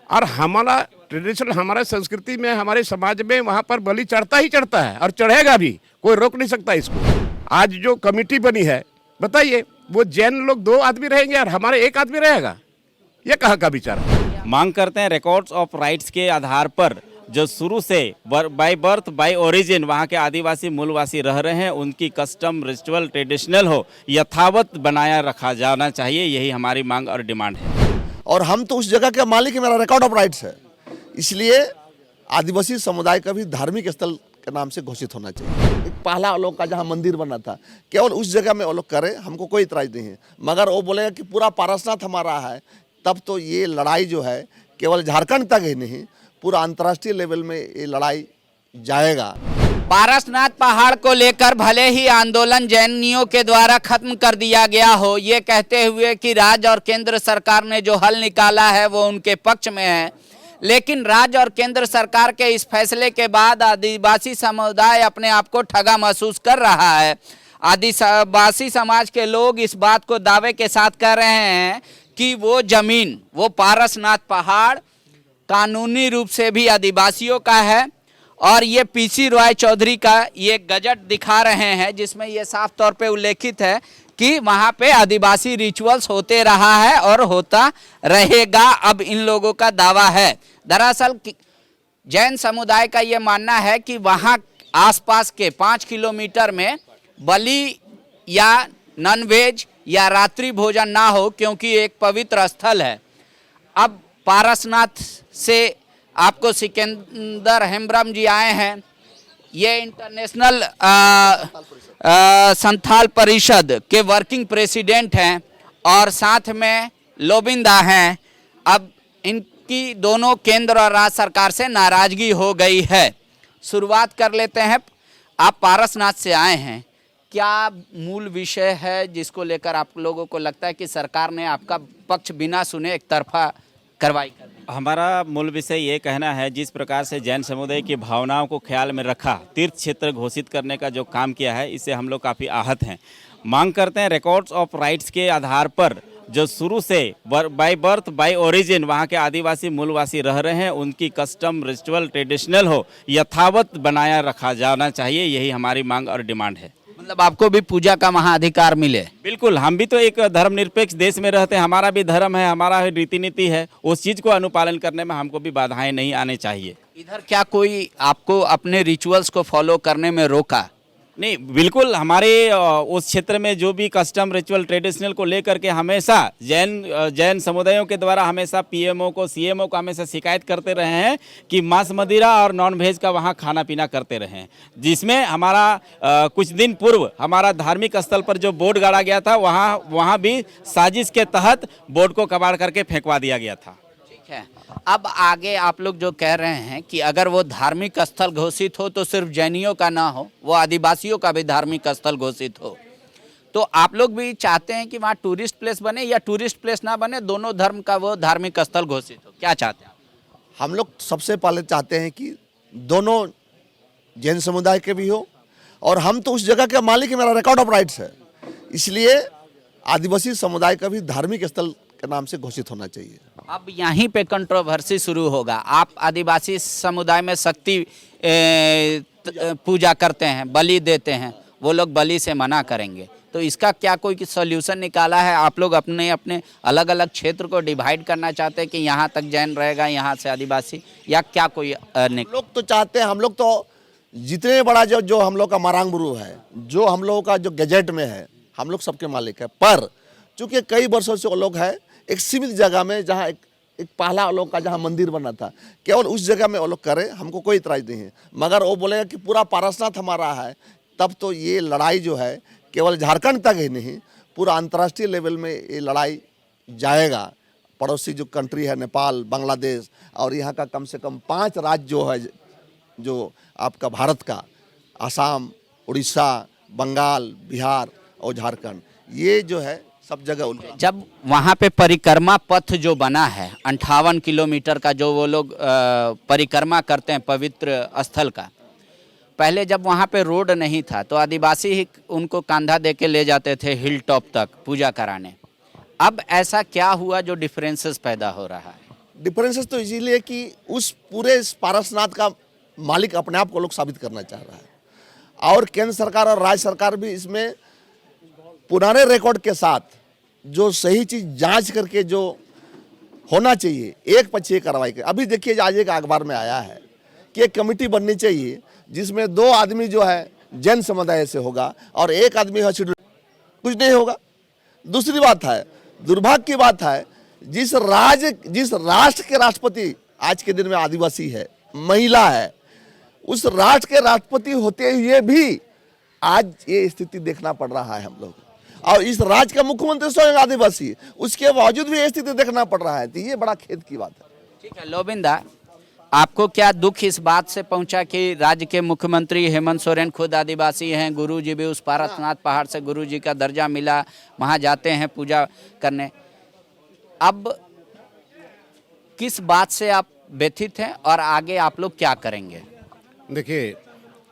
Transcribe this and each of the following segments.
और हमारा ट्रेडिशनल, हमारे संस्कृति में, हमारे समाज में वहाँ पर बलि चढ़ता ही चढ़ता है और चढ़ेगा भी, कोई रोक नहीं सकता इसको। आज जो कमेटी बनी है, बताइए, वो जैन लोग 2 आदमी रहेंगे और हमारे 1 आदमी रहेगा, ये कहाँ का विचार है? मांग करते हैं रिकॉर्ड्स ऑफ राइट्स के आधार पर जो शुरू से बाय बर्थ बाय ओरिजिन वहाँ के आदिवासी मूलवासी रह रहे हैं, उनकी कस्टम रिचुअल ट्रेडिशनल हो, यथावत बनाया रखा जाना चाहिए। यही हमारी मांग और डिमांड है। और हम तो उस जगह के मालिक है, मेरा रिकॉर्ड ऑफ राइट्स है, इसलिए आदिवासी समुदाय का भी धार्मिक स्थल के नाम से घोषित होना चाहिए। एक पहला वो लोग का जहाँ मंदिर बना था, केवल उस जगह में वो लोग करे, हमको कोई इतराज नहीं है। मगर वो बोलेगा कि पूरा पारसनाथ हमारा है, तब तो ये लड़ाई जो है केवल झारखंड तक ही नहीं, पूरा अंतर्राष्ट्रीय लेवल में ये लड़ाई जाएगा। पारसनाथ पहाड़ को लेकर भले ही आंदोलन जैनियों के द्वारा खत्म कर दिया गया हो, ये कहते हुए कि राज्य और केंद्र सरकार ने जो हल निकाला है वो उनके पक्ष में है, लेकिन राज्य और केंद्र सरकार के इस फैसले के बाद आदिवासी समुदाय अपने आप को ठगा महसूस कर रहा है। आदिवासी समाज के लोग इस बात को दावे के साथ कह रहे हैं कि वो जमीन, वो पारसनाथ पहाड़ कानूनी रूप से भी आदिवासियों का है। और ये पीसी रॉय चौधरी का ये गजट दिखा रहे हैं, जिसमें ये साफ तौर पे उल्लेखित है कि वहाँ पे आदिवासी रिचुअल्स होते रहा है और होता रहेगा, अब इन लोगों का दावा है। दरअसल जैन समुदाय का ये मानना है कि वहाँ आसपास के 5 किलोमीटर में बलि या नॉनवेज या रात्रि भोजन ना हो, क्योंकि एक पवित्र स्थल है। अब पारसनाथ से आपको सिकंदर हेम्ब्रम जी आए हैं, ये इंटरनेशनल संथाल परिषद के वर्किंग प्रेसिडेंट हैं और साथ में लोबिंदा हैं। अब इनकी दोनों केंद्र और राज्य सरकार से नाराजगी हो गई है। शुरुआत कर लेते हैं। आप पारसनाथ से आए हैं, क्या मूल विषय है जिसको लेकर आप लोगों को लगता है कि सरकार ने आपका पक्ष बिना सुने एक तरफा कार्रवाई कर दी? हमारा मूल विषय ये कहना है, जिस प्रकार से जैन समुदाय की भावनाओं को ख्याल में रखा तीर्थ क्षेत्र घोषित करने का जो काम किया है, इससे हम लोग काफ़ी आहत हैं। मांग करते हैं रिकॉर्ड्स ऑफ राइट्स के आधार पर जो शुरू से बाय बर्थ बाय ओरिजिन वहाँ के आदिवासी मूलवासी रह रहे हैं, उनकी कस्टम रिचुअल ट्रेडिशनल हो, यथावत बनाया रखा जाना चाहिए। यही हमारी मांग और डिमांड है। मतलब आपको भी पूजा का महाअधिकार मिले? बिल्कुल, हम भी तो एक धर्मनिरपेक्ष देश में रहते हैं, हमारा भी धर्म है, हमारा रीति नीति है, उस चीज़ को अनुपालन करने में हमको भी बाधाएं नहीं आने चाहिए। इधर क्या कोई आपको अपने रिचुअल्स को फॉलो करने में रोका? नहीं, बिल्कुल, हमारे उस क्षेत्र में जो भी कस्टम रिचुअल ट्रेडिशनल को लेकर के हमेशा जैन समुदायों के द्वारा हमेशा पीएमओ को, सीएमओ को हमेशा शिकायत करते रहे हैं कि मांस मदिरा और नॉन वेज का वहाँ खाना पीना करते रहे हैं, जिसमें हमारा कुछ दिन पूर्व हमारा धार्मिक स्थल पर जो बोर्ड गाड़ा गया था, वहाँ भी साजिश के तहत बोर्ड को कबाड़ करके फेंकवा दिया गया था। ठीक है, अब आगे आप लोग जो कह रहे हैं कि अगर वो धार्मिक स्थल घोषित हो तो सिर्फ जैनियों का ना हो, वो आदिवासियों का भी धार्मिक स्थल घोषित हो, तो आप लोग भी चाहते हैं कि वहाँ टूरिस्ट प्लेस बने या टूरिस्ट प्लेस ना बने, दोनों धर्म का वो धार्मिक स्थल घोषित हो? क्या चाहते हैं? हम लोग सबसे पहले चाहते हैं कि दोनों जैन समुदाय के भी हो, और हम तो उस जगह के मालिक है, मेरा रिकॉर्ड ऑफ राइट्स है, इसलिए आदिवासी समुदाय का भी धार्मिक स्थल के नाम से घोषित होना चाहिए। अब यहीं पे कंट्रोवर्सी शुरू होगा। आप आदिवासी समुदाय में शक्ति पूजा करते हैं, बलि देते हैं, वो लोग बलि से मना करेंगे, तो इसका क्या कोई सॉल्यूशन निकाला है? आप लोग अपने अपने अलग अलग क्षेत्र को डिवाइड करना चाहते हैं कि यहाँ तक जैन रहेगा, यहाँ से आदिवासी, या क्या कोई लोग तो चाहते हैं, हम लोग तो जितने बड़ा जो हम लोग का मारांग गुरु है, जो हम लोगों का जो गैजेट में है, हम लोग सबके मालिक है। पर चूँकि कई वर्षों से वो लोग है एक सीमित जगह में, जहाँ एक पहला वो लोग का जहाँ मंदिर बना था, केवल उस जगह में वो लोग करे, हमको कोई इतराज नहीं है। मगर वो बोलेगा कि पूरा पारसनाथ हमारा है, तब तो ये लड़ाई जो है केवल झारखंड तक ही नहीं, पूरा अंतर्राष्ट्रीय लेवल में ये लड़ाई जाएगा। पड़ोसी जो कंट्री है नेपाल, बांग्लादेश, और यहाँ का कम से कम 5 राज्य जो है, जो आपका भारत का, असम, उड़ीसा, बंगाल, बिहार और झारखंड, ये जो है सब जगह उनका। जब वहाँ पे परिक्रमा पथ जो बना है 58 किलोमीटर का, जो वो लोग परिक्रमा करते हैं पवित्र स्थल का, पहले जब वहाँ पे रोड नहीं था तो आदिवासी ही उनको कंधा दे के ले जाते थे हिल टॉप तक पूजा कराने। अब ऐसा क्या हुआ जो डिफरेंसेस पैदा हो रहा है? डिफरेंसेस तो इसीलिए कि उस पूरे पारसनाथ का मालिक अपने आप को लोग साबित करना चाह रहा है, और केंद्र सरकार और राज्य सरकार भी इसमें पुराने रिकॉर्ड के साथ जो सही चीज़ जांच करके जो होना चाहिए एक पक्षीय कार्रवाई कर। अभी देखिए आज एक अखबार में आया है कि एक कमेटी बननी चाहिए जिसमें 2 आदमी जो है जैन समुदाय से होगा और 1 आदमी है शेड्यूल, कुछ नहीं होगा। दूसरी बात है, दुर्भाग्य की बात है, जिस राष्ट्र के राष्ट्रपति आज के दिन में आदिवासी है, महिला है, उस राष्ट्र के राष्ट्रपति होते हुए भी आज ये स्थिति देखना पड़ रहा है हम लोग, और इस राज्य का मुख्यमंत्री स्वयं आदिवासी, उसके बावजूद भी ये स्थिति देखना पड़ रहा है, तो ये बड़ा खेद की बात है। ठीक है लोबिंदा, आपको क्या दुख इस बात से पहुंचा कि राज्य के मुख्यमंत्री हेमंत सोरेन खुद आदिवासी हैं, गुरुजी भी उस पारसनाथ पहाड़ से गुरुजी का दर्जा मिला, वहां जाते हैं पूजा करने, अब किस बात से आप व्यथित हैं और आगे आप लोग क्या करेंगे? देखिए,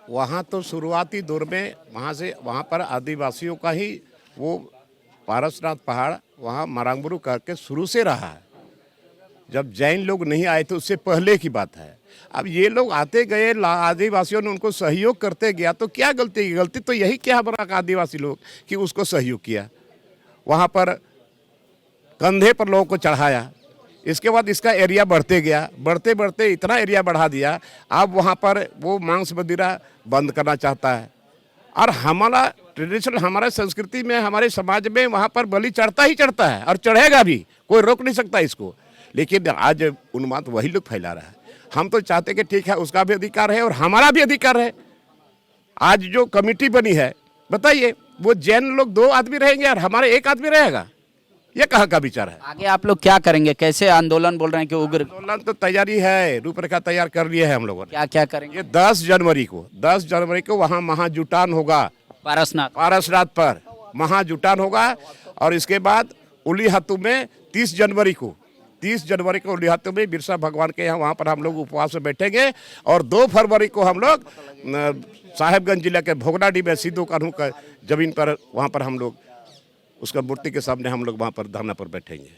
वहाँ तो शुरुआती दौर में वहाँ पर आदिवासियों का ही वो पारसनाथ पहाड़ वहाँ मरांगबुरु करके शुरू से रहा है। जब जैन लोग नहीं आए थे उससे पहले की बात है। अब ये लोग आते गए, आदिवासियों ने उनको सहयोग करते गया, तो क्या गलती? गलती तो यही क्या हमारा आदिवासी लोग कि उसको सहयोग किया, वहाँ पर कंधे पर लोगों को चढ़ाया। इसके बाद इसका एरिया बढ़ते गया, बढ़ते बढ़ते इतना एरिया बढ़ा दिया, अब वहाँ पर वो मांस मदिरा बंद करना चाहता है। और हमारा ट्रेडिशनल, हमारा संस्कृति में, हमारे समाज में वहाँ पर बलि चढ़ता ही चढ़ता है और चढ़ेगा भी, कोई रोक नहीं सकता इसको। लेकिन आज उन्माद वही लोग फैला रहा है। हम तो चाहते कि ठीक है, उसका भी अधिकार है और हमारा भी अधिकार है। आज जो कमेटी बनी है, बताइए, वो जैन लोग 2 आदमी रहेंगे और हमारे 1 आदमी रहेगा, ये कहाँ का विचार है? आगे आप लोग क्या करेंगे? कैसे आंदोलन बोल रहे हैं कि उग्र आंदोलन तो तैयारी है, रूपरेखा तैयार कर लिए है हम लोगों ने। क्या क्या करेंगे? ये 10 जनवरी को वहाँ महाजुटान होगा, पारसनाथ पर महाजुटान होगा। और इसके बाद उलीहातू में 30 जनवरी को उलीहातू में बिरसा भगवान के यहाँ, वहाँ पर हम लोग उपवास में बैठेंगे। और 2 फरवरी को हम लोग साहेबगंज जिला के भोगनाडीह में सिद्धू कान्हू का जमीन पर, वहाँ पर हम लोग उसका मूर्ति के सामने हम लोग वहाँ पर धरना पर बैठेंगे।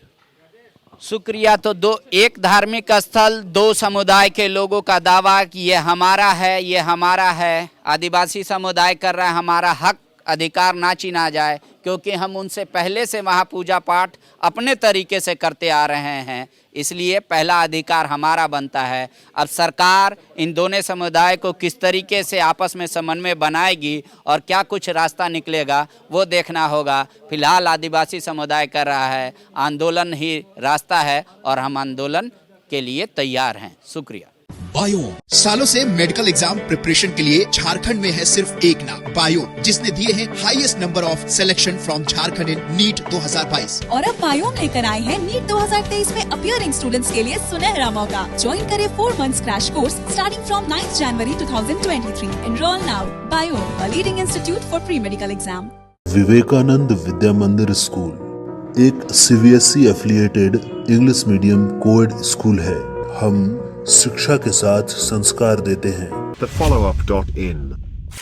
शुक्रिया। तो एक धार्मिक स्थल, 2 समुदाय के लोगों का दावा कि ये हमारा है, ये हमारा है। आदिवासी समुदाय कर रहा है, हमारा हक अधिकार ना छीना जाए, क्योंकि हम उनसे पहले से वहाँ पूजा पाठ अपने तरीके से करते आ रहे हैं, इसलिए पहला अधिकार हमारा बनता है। अब सरकार इन दोनों समुदाय को किस तरीके से आपस में समन्वय बनाएगी और क्या कुछ रास्ता निकलेगा वो देखना होगा। फिलहाल आदिवासी समुदाय कर रहा है, आंदोलन ही रास्ता है और हम आंदोलन के लिए तैयार हैं। शुक्रिया। बायोम सालों से मेडिकल एग्जाम प्रिपरेशन के लिए झारखंड में है सिर्फ एक नाम, बायोम, जिसने दिए हैं highest number of selection from Jharkhand in NEET 2022। और अब बायोम लेकर आए हैं नीट 2023 में अपीयरिंग स्टूडेंट्स के लिए सुनहरा मौका। ज्वाइन करें 4 months crash course starting from 9 जनवरी 2023। Enroll now. Biome, a leading institute for pre-medical exam. Vivekananda Vidya Mandir school एक CBSE affiliated English medium coed school है। हम शिक्षा के साथ संस्कार देते हैं। The followup.in.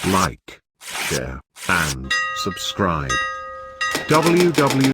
Like, share and subscribe. www